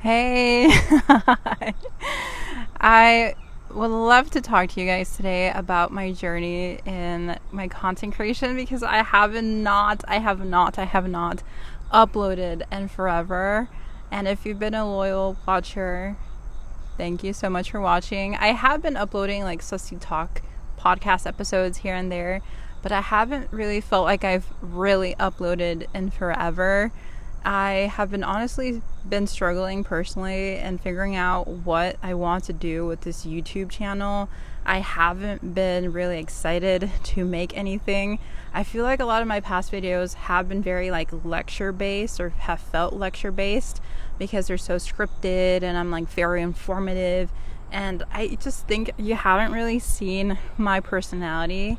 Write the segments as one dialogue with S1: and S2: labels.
S1: Hey, I would love to talk to you guys today about my journey in my content creation because I have not uploaded in forever. And if you've been a loyal watcher, thank you so much for watching. I have been uploading like Susty Talk Podcast episodes here and there, but I haven't really felt like I've really uploaded in forever. I have honestly been struggling personally and figuring out what I want to do with this YouTube channel. I haven't been really excited to make anything. I feel like a lot of my past videos have been very like lecture based or have felt lecture based because they're so scripted and I'm like very informative, and I just think you haven't really seen my personality.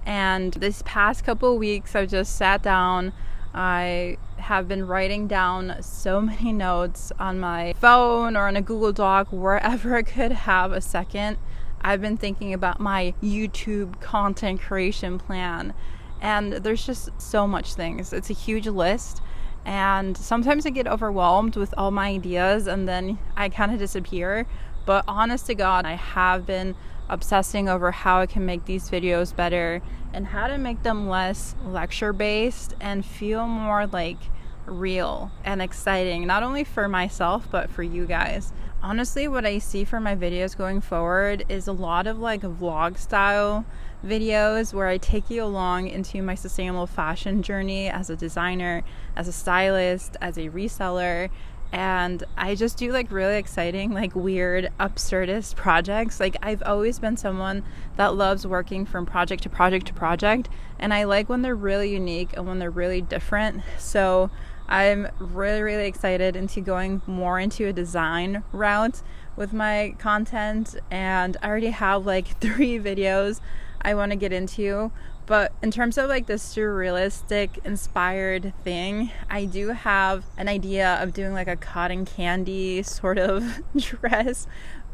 S1: And this past couple of weeks I've just sat down. I have been writing down so many notes on my phone or on a Google Doc, wherever I could have a second. I've been thinking about my YouTube content creation plan, and there's just so much things. It's a huge list, and sometimes I get overwhelmed with all my ideas and then I kind of disappear. But honest to God, I have been obsessing over how I can make these videos better and how to make them less lecture based and feel more like real and exciting, not only for myself but for you guys. Honestly, what I see for my videos going forward is a lot of like vlog style videos where I take you along into my sustainable fashion journey as a designer, as a stylist, as a reseller. And I just do like really exciting, like weird, absurdist projects. Like I've always been someone that loves working from project to project to project. And I like when they're really unique and when they're really different. So I'm really excited into going more into a design route with my content. And I already have like 3 videos I want to get into. But in terms of like the surrealistic inspired thing, I do have an idea of doing like a cotton candy sort of dress.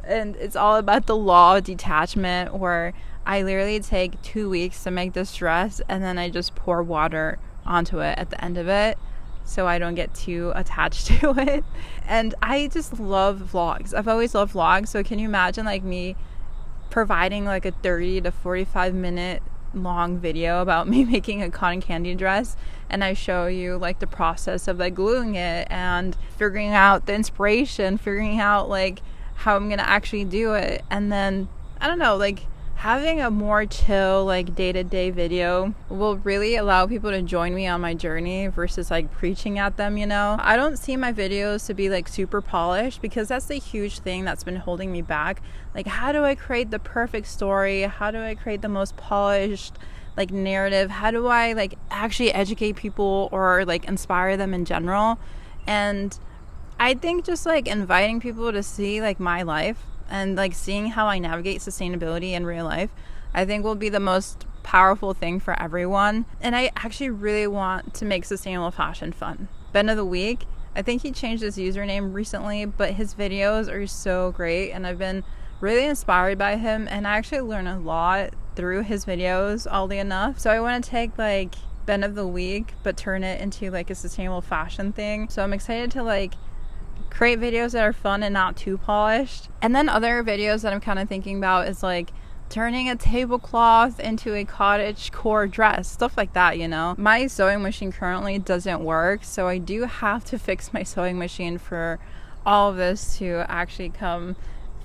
S1: And it's all about the law of detachment, where I literally take 2 weeks to make this dress and then I just pour water onto it at the end of it so I don't get too attached to it. And I just love vlogs. I've always loved vlogs. So can you imagine like me providing like a 30 to 45 minute long video about me making a cotton candy dress, and I show you like the process of like gluing it and figuring out the inspiration, figuring out like how I'm gonna actually do it, and then I don't know, like having a more chill like day-to-day video will really allow people to join me on my journey versus like preaching at them, you know. I don't see my videos to be like super polished because that's the huge thing that's been holding me back. Like, how do I create the perfect story? How do I create the most polished like narrative? How do I like actually educate people or like inspire them in general? And I think just like inviting people to see like my life and like seeing how I navigate sustainability in real life, I think will be the most powerful thing for everyone. And I actually really want to make sustainable fashion fun. Ben of the Week, I think he changed his username recently, but his videos are so great and I've been really inspired by him, and I actually learn a lot through his videos, oddly enough. So I want to take like Ben of the Week but turn it into like a sustainable fashion thing. So I'm excited to like create videos that are fun and not too polished. And then other videos that I'm kind of thinking about is like turning a tablecloth into a cottage core dress, stuff like that, you know. My sewing machine currently doesn't work, so I do have to fix my sewing machine for all of this to actually come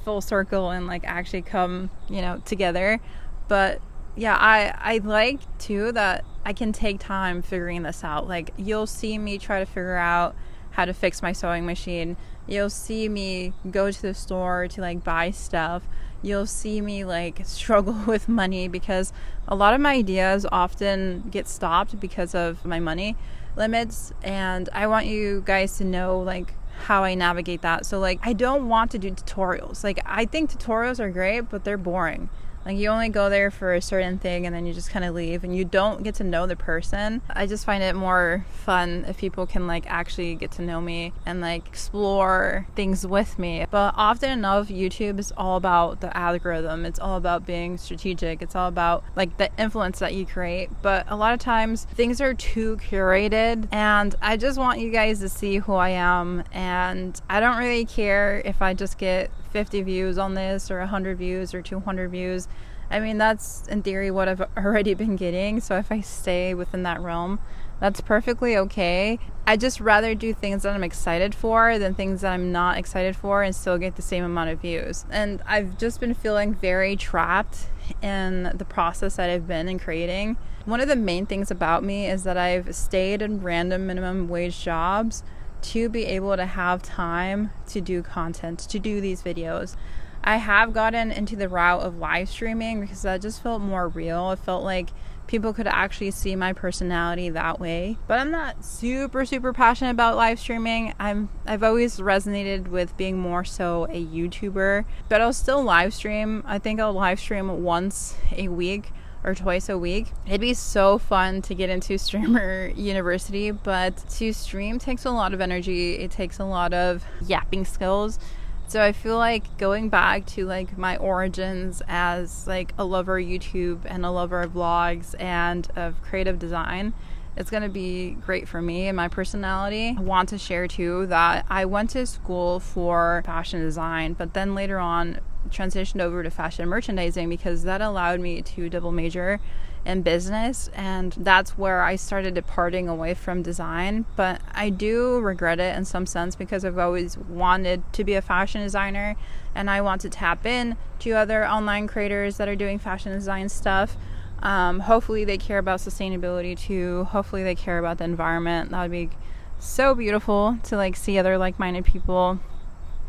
S1: full circle and like actually come, you know, together. But yeah, I like too that I can take time figuring this out. Like you'll see me try to figure out how to fix my sewing machine. You'll see me go to the store to like buy stuff. You'll see me like struggle with money because a lot of my ideas often get stopped because of my money limits, and I want you guys to know like how I navigate that. So like I don't want to do tutorials. Like I think tutorials are great, but they're boring. Like, you only go there for a certain thing and then you just kind of leave and you don't get to know the person. I just find it more fun if people can like actually get to know me and like explore things with me. But often enough, YouTube is all about the algorithm. It's all about being strategic. It's all about like the influence that you create. But a lot of times things are too curated, and I just want you guys to see who I am. And I don't really care if I just get 50 views on this or 100 views or 200 views. I mean, that's in theory what I've already been getting. So if I stay within that realm, that's perfectly okay. I just rather do things that I'm excited for than things that I'm not excited for and still get the same amount of views. And I've just been feeling very trapped in the process that I've been in creating. One of the main things about me is that I've stayed in random minimum wage jobs to be able to have time to do content, to do these videos. I have gotten into the route of live streaming because that just felt more real. It felt like people could actually see my personality that way. But I'm not super passionate about live streaming. I've always resonated with being more so a YouTuber, but I'll still live stream. I think I'll live stream once a week or twice a week. It'd be so fun to get into streamer university, but to stream takes a lot of energy. It takes a lot of yapping skills. So I feel like going back to like my origins as like a lover of YouTube and a lover of vlogs and of creative design, it's going to be great for me and my personality. I want to share too that I went to school for fashion design, but then later on transitioned over to fashion merchandising because that allowed me to double major in business, and that's where I started departing away from design. But I do regret it in some sense because I've always wanted to be a fashion designer, and I want to tap in to other online creators that are doing fashion design stuff. Hopefully they care about sustainability too. Hopefully they care about the environment. That would be so beautiful to like see other like-minded people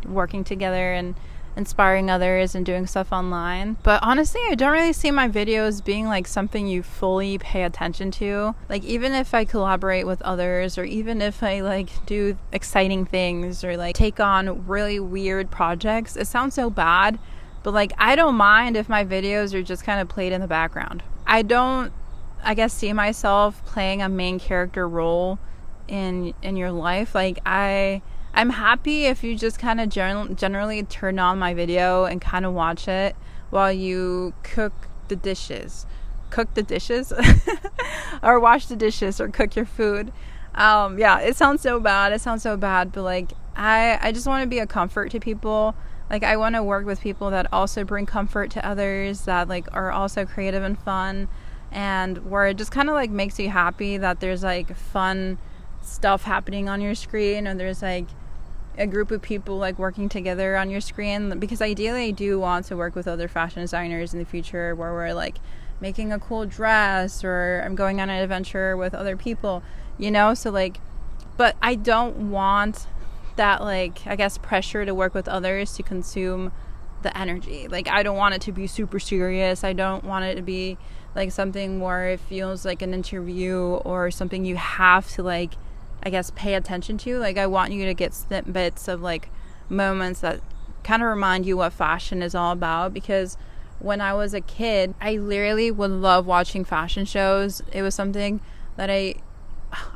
S1: working together and inspiring others and doing stuff online. But honestly, I don't really see my videos being like something you fully pay attention to. Like, even if I collaborate with others, or even if I like do exciting things or like take on really weird projects, it sounds so bad, but like I don't mind if my videos are just kind of played in the background. I don't, I guess, see myself playing a main character role in your life. Like I'm happy if you just kind of generally turn on my video and kind of watch it while you cook the dishes or wash the dishes or cook your food. Yeah, it sounds so bad, but like I just want to be a comfort to people. Like, I want to work with people that also bring comfort to others, that like are also creative and fun, and where it just kind of like makes you happy that there's like fun stuff happening on your screen, or there's like a group of people like working together on your screen. Because ideally I do want to work with other fashion designers in the future where we're like making a cool dress, or I'm going on an adventure with other people, you know. So like, but I don't want that like, I guess, pressure to work with others to consume the energy. Like, I don't want it to be super serious. I don't want it to be like something where it feels like an interview or something you have to like, I guess, pay attention to. Like, I want you to get snippets of like moments that kind of remind you what fashion is all about. Because when I was a kid, I literally would love watching fashion shows. It was something that I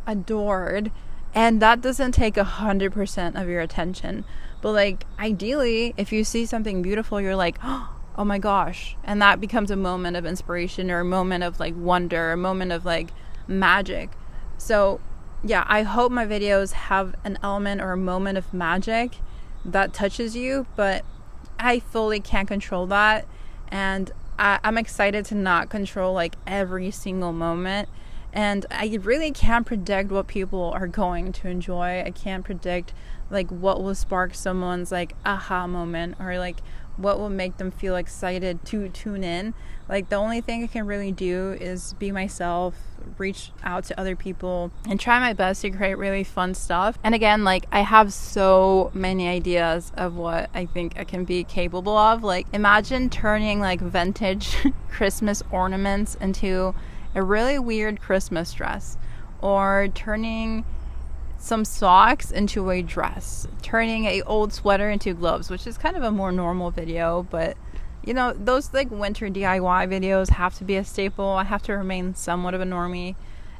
S1: adored, and that doesn't take 100% of your attention. But like, ideally, if you see something beautiful, you're like, oh my gosh, and that becomes a moment of inspiration, or a moment of like wonder, a moment of like magic. So yeah, I hope my videos have an element or a moment of magic that touches you, but I fully can't control that. And I'm excited to not control like every single moment. And I really can't predict what people are going to enjoy. I can't predict like what will spark someone's like aha moment, or like what will make them feel excited to tune in. Like, the only thing I can really do is be myself, reach out to other people, and try my best to create really fun stuff. And again, like, I have so many ideas of what I think I can be capable of. Like, imagine turning like vintage Christmas ornaments into a really weird Christmas dress, or turning some socks into a dress, turning a old sweater into gloves, which is kind of a more normal video, but You know, those like winter DIY videos have to be a staple. I have to remain somewhat of a normie.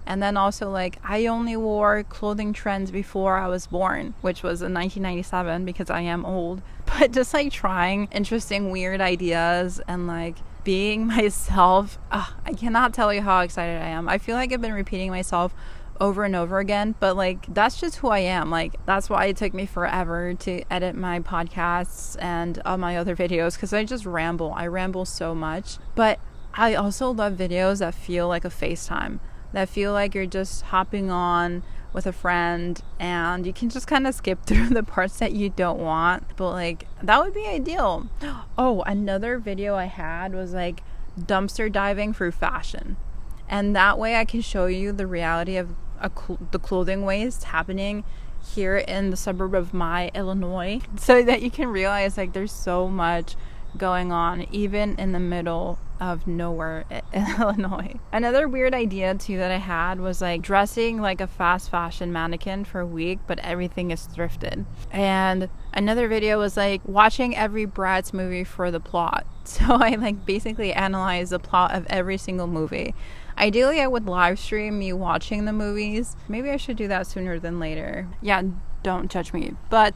S1: And then also, like, I only wore clothing trends before I was born, which was in 1997 because I am old. But just like trying interesting, weird ideas and like being myself. I cannot tell you how excited I am. I feel like I've been repeating myself over and over again, but like that's just who I am. Like that's why it took me forever to edit my podcasts and all my other videos, because I just ramble. I ramble so much. But I also love videos that feel like a FaceTime, that feel like you're just hopping on with a friend and you can just kind of skip through the parts that you don't want, but like that would be ideal. Oh, another video I had was like dumpster diving through fashion, and that way I can show you the reality of the clothing waste happening here in the suburb of my Illinois, so that you can realize like there's so much going on even in the middle of nowhere in Illinois. Another weird idea too that I had was like dressing like a fast fashion mannequin for a week, but everything is thrifted. And another video was like watching every Bratz movie for the plot. So I like basically analyzed the plot of every single movie. Ideally, I would live stream me watching the movies. Maybe I should do that sooner than later. Yeah, don't judge me. But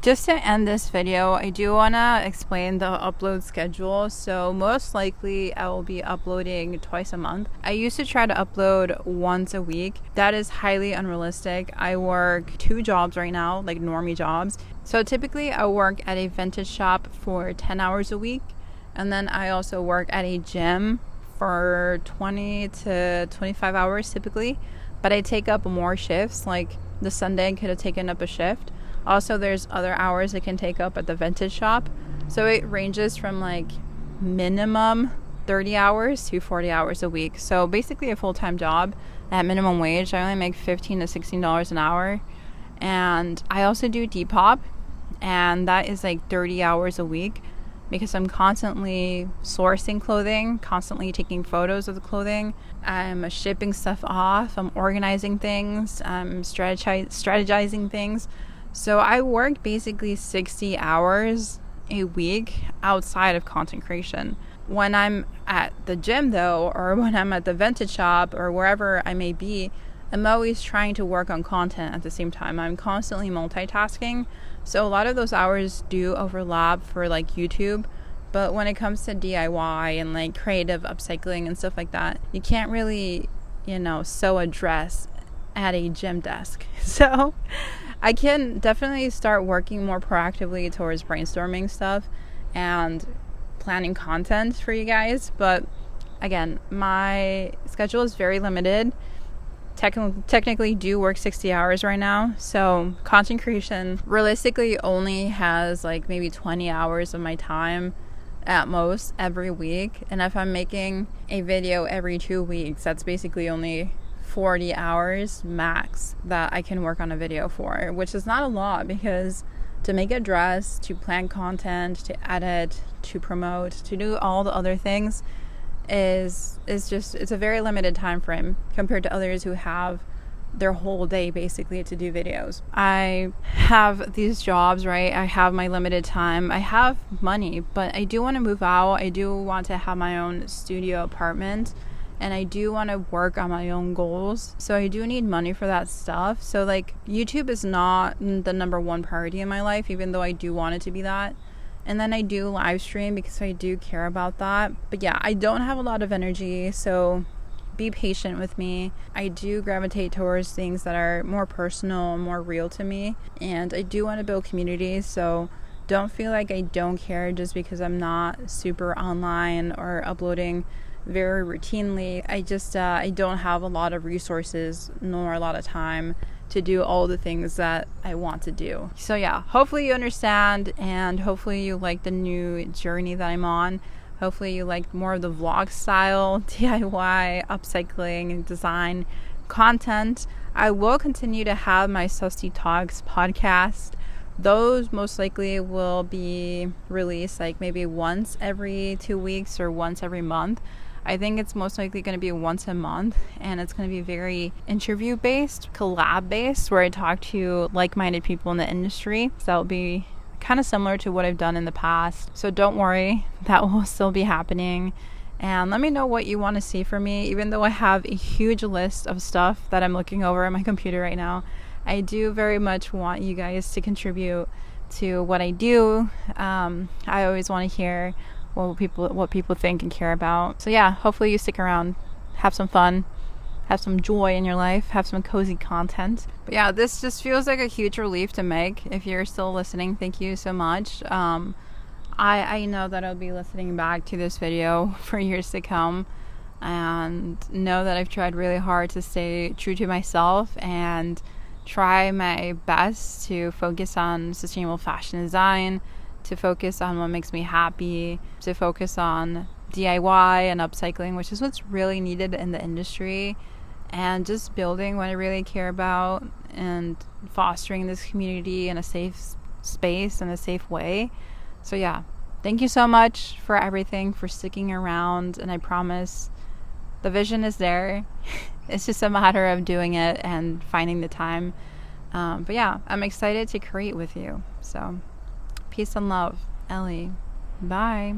S1: just to end this video, I do want to explain the upload schedule. So most likely I will be uploading twice a month. I used to try to upload once a week. That is highly unrealistic. I work 2 jobs right now, like normie jobs. So typically I work at a vintage shop for 10 hours a week. And then I also work at a gym for 20 to 25 hours typically. But I take up more shifts, like the Sunday I could have taken up a shift. Also, there's other hours I can take up at the vintage shop. So it ranges from like minimum 30 hours to 40 hours a week. So basically a full-time job at minimum wage. I only make $15 to $16 an hour. And I also do Depop, and that is like 30 hours a week, because I'm constantly sourcing clothing, constantly taking photos of the clothing. I'm shipping stuff off. I'm organizing things. I'm strategizing things. So I work basically 60 hours a week outside of content creation. When I'm at the gym though, or when I'm at the vintage shop or wherever I may be, I'm always trying to work on content at the same time. I'm constantly multitasking. So a lot of those hours do overlap for like YouTube. But when it comes to DIY and like creative upcycling and stuff like that, you can't really, sew a dress at a gym desk. So I can definitely start working more proactively towards brainstorming stuff and planning content for you guys. But again, my schedule is very limited. Technically do work 60 hours right now. So content creation realistically only has like maybe 20 hours of my time at most every week. And if I'm making a video every 2 weeks, that's basically only 40 hours max that I can work on a video for, which is not a lot, because to make a dress, to plan content, to edit, to promote, to do all the other things is just, it's a very limited time frame compared to others who have their whole day basically to do videos. I have these jobs, right? I have my limited time. I have money, but I do want to move out. I do want to have my own studio apartment, and I do want to work on my own goals. So I do need money for that stuff. So like YouTube is not the number one priority in my life, even though I do want it to be that. And then I do live stream because I do care about that. But yeah, I don't have a lot of energy, so be patient with me. I do gravitate towards things that are more personal, more real to me. And I do want to build communities, so don't feel like I don't care just because I'm not super online or uploading very routinely. I don't have a lot of resources nor a lot of time to do all the things that I want to do. So yeah, hopefully you understand, and hopefully you like the new journey that I'm on. Hopefully you like more of the vlog style, DIY, upcycling, and design content. I will continue to have my Susty Talks podcast. Those most likely will be released like maybe once every 2 weeks or once every month. I think it's most likely going to be once a month, and it's going to be very interview based, collab based, where I talk to like-minded people in the industry. So that'll be kind of similar to what I've done in the past. So don't worry, that will still be happening. And let me know what you want to see from me. Even though I have a huge list of stuff that I'm looking over on my computer right now, I do very much want you guys to contribute to what I do. I always want to hear what people think and care about. So yeah, hopefully you stick around, have some fun, have some joy in your life, have some cozy content. But yeah, this just feels like a huge relief to make. If you're still listening, thank you so much. I know that I'll be listening back to this video for years to come, and know that I've tried really hard to stay true to myself and try my best to focus on sustainable fashion design, to focus on what makes me happy, to focus on DIY and upcycling, which is what's really needed in the industry, and just building what I really care about and fostering this community in a safe space and a safe way. So yeah, thank you so much for everything, for sticking around, and I promise the vision is there. It's just a matter of doing it and finding the time. But yeah, I'm excited to create with you. So peace and love. Ellie. Bye.